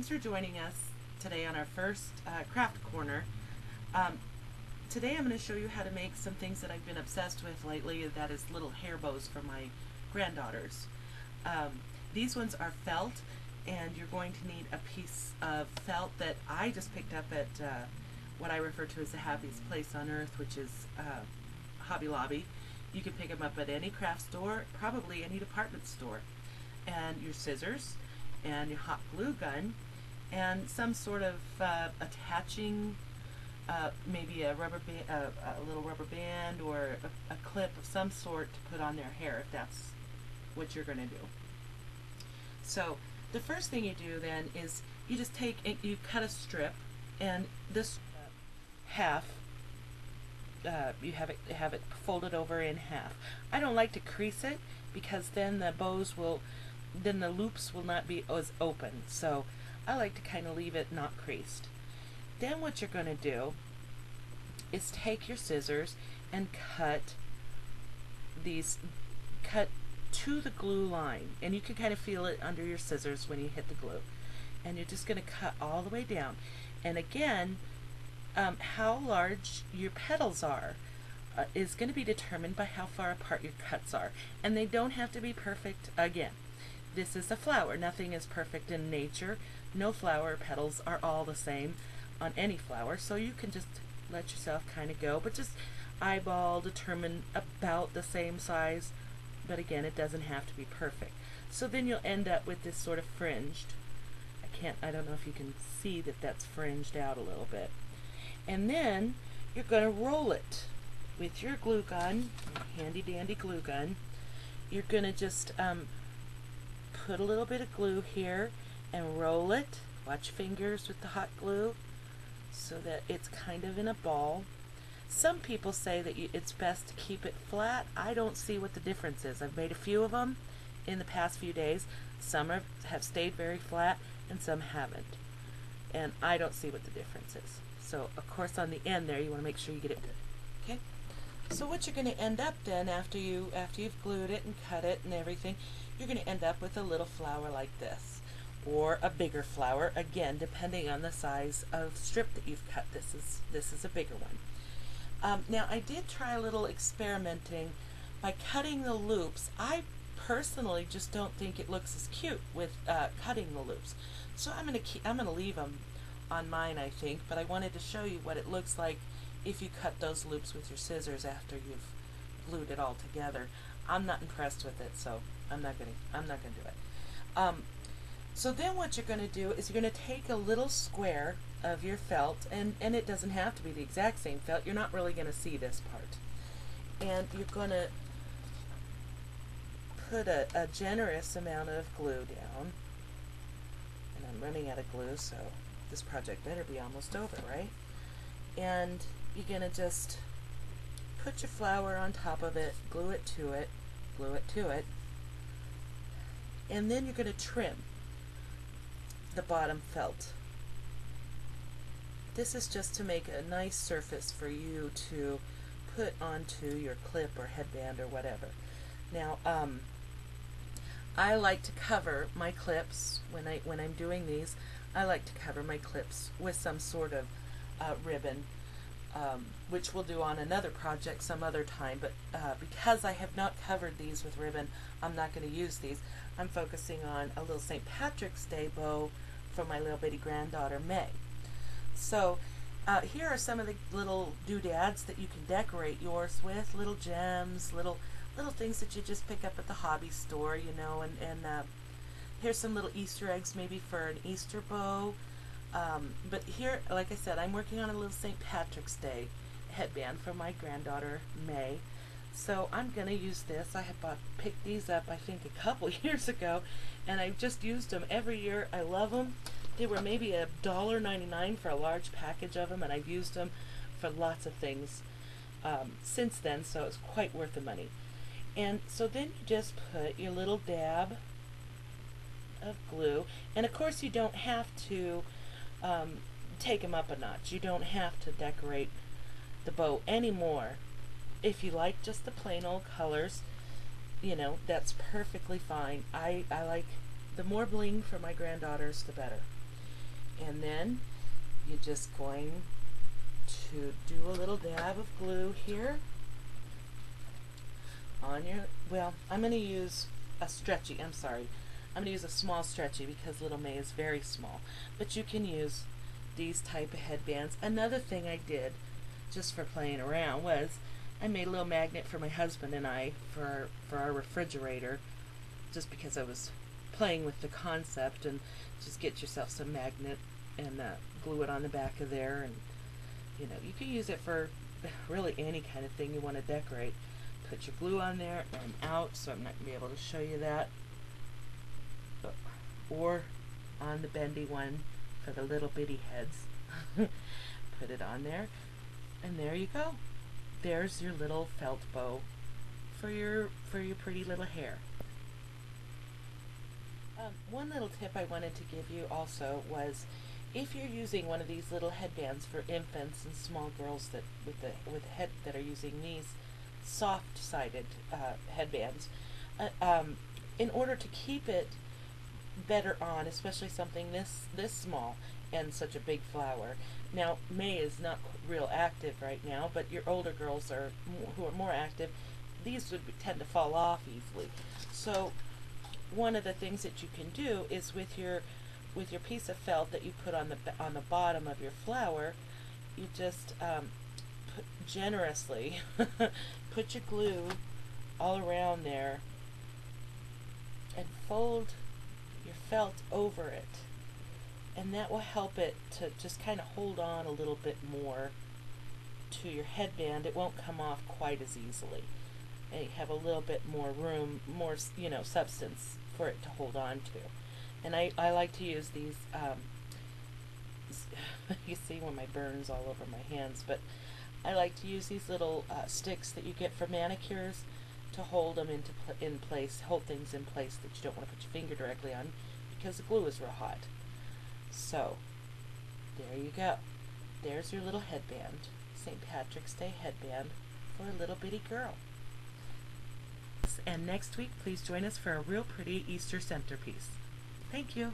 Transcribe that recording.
Thanks for joining us today on our first craft corner. Um, Today I'm going to show you how to make some things that I've been obsessed with lately, that is little hair bows for my granddaughters. These ones are felt, and you're going to need a piece of felt that I just picked up at what I refer to as the happiest place on earth, which is Hobby Lobby. You can pick them up at any craft store, probably any department store. And your scissors, and your hot glue gun, and some sort of attaching, maybe a rubber band, a little rubber band, or a clip of some sort to put on their hair, if that's what you're going to do. So the first thing you do then is you just you cut a strip, and this half, you have it folded over in half. I don't like to crease it because then the loops will not be as open. So I like to kind of leave it not creased. Then what you're going to do is take your scissors and cut to the glue line, and you can kind of feel it under your scissors when you hit the glue, and you're just going to cut all the way down. And again, how large your petals are is going to be determined by how far apart your cuts are, and they don't have to be perfect. Again, this is a flower. Nothing is perfect in nature. No flower petals are all the same on any flower, so you can just let yourself kind of go, but just eyeball, determine about the same size. But again, it doesn't have to be perfect. So then you'll end up with this sort of fringed. I don't know if you can see that that's fringed out a little bit. And then you're going to roll it with your glue gun, your handy dandy glue gun. You're going to just put a little bit of glue here and roll it. Watch fingers with the hot glue so that it's kind of in a ball. Some people say that it's best to keep it flat. I don't see what the difference is. I've made a few of them in the past few days. Some have stayed very flat and some haven't. And I don't see what the difference is. So of course on the end there you want to make sure you get it good. Okay? So what you're going to end up then after you've glued it and cut it and everything, you're going to end up with a little flower like this, or a bigger flower, again depending on the size of strip that you've cut. This is a bigger one. Now I did try a little experimenting by cutting the loops. I personally just don't think it looks as cute with cutting the loops, so I'm going to leave them on mine, I think. But I wanted to show you what it looks like if you cut those loops with your scissors after you've glued it all together. I'm not impressed with it, so I'm not gonna do it. So then what you're going to do is you're going to take a little square of your felt, and it doesn't have to be the exact same felt. You're not really going to see this part. And you're going to put a generous amount of glue down. And I'm running out of glue, so this project better be almost over, right? And you're going to just put your flower on top of it, glue it to it, and then you're going to trim the bottom felt. This is just to make a nice surface for you to put onto your clip or headband or whatever. Now, I like to cover my clips when I'm doing these. I like to cover my clips with some sort of ribbon, which we'll do on another project some other time. But because I have not covered these with ribbon, I'm not going to use these. I'm focusing on a little St. Patrick's Day bow for my little bitty granddaughter May. So here are some of the little doodads that you can decorate yours with, little gems, little things that you just pick up at the hobby store, you know, and here's some little Easter eggs maybe for an Easter bow. But here, like I said, I'm working on a little St. Patrick's Day headband for my granddaughter May. So I'm going to use this. I had picked these up I think a couple years ago, and I've just used them every year. I love them. They were maybe $1.99 for a large package of them, and I've used them for lots of things since then, so it's quite worth the money. And so then you just put your little dab of glue, and of course you don't have to take them up a notch. You don't have to decorate the bow anymore. If you like just the plain old colors, you know, that's perfectly fine. I like the more bling for my granddaughters, the better. And then you're just going to do a little dab of glue here on your, well, I'm going to use a stretchy, I'm sorry, I'm going to use a small stretchy because Little May is very small, but you can use these type of headbands. Another thing I did just for playing around was I made a little magnet for my husband and I for our refrigerator, just because I was playing with the concept. And just get yourself some magnet and glue it on the back of there, and you know, you can use it for really any kind of thing you want to decorate. Put your glue on there and out, so I'm not going to be able to show you that, or on the bendy one for the little bitty heads. Put it on there, and there you go. There's your little felt bow for your pretty little hair. One little tip I wanted to give you also was, if you're using one of these little headbands for infants and small girls that with head that are using these soft-sided headbands, in order to keep it better on, especially something this small and such a big flower. Now, May is not real active right now, but your older girls who are more active, these would tend to fall off easily. So one of the things that you can do is with your piece of felt that you put on the bottom of your flower, you just put generously put your glue all around there and fold your felt over it, and that will help it to just kind of hold on a little bit more to your headband. It won't come off quite as easily, and you have a little bit more room, more substance for it to hold on to. And I like to use these, you see when my burns all over my hands, but I like to use these little sticks that you get for manicures to hold them in place, hold things in place that you don't want to put your finger directly on because the glue is real hot. So there you go. There's your little headband, St. Patrick's Day headband for a little bitty girl. And next week, please join us for a real pretty Easter centerpiece. Thank you.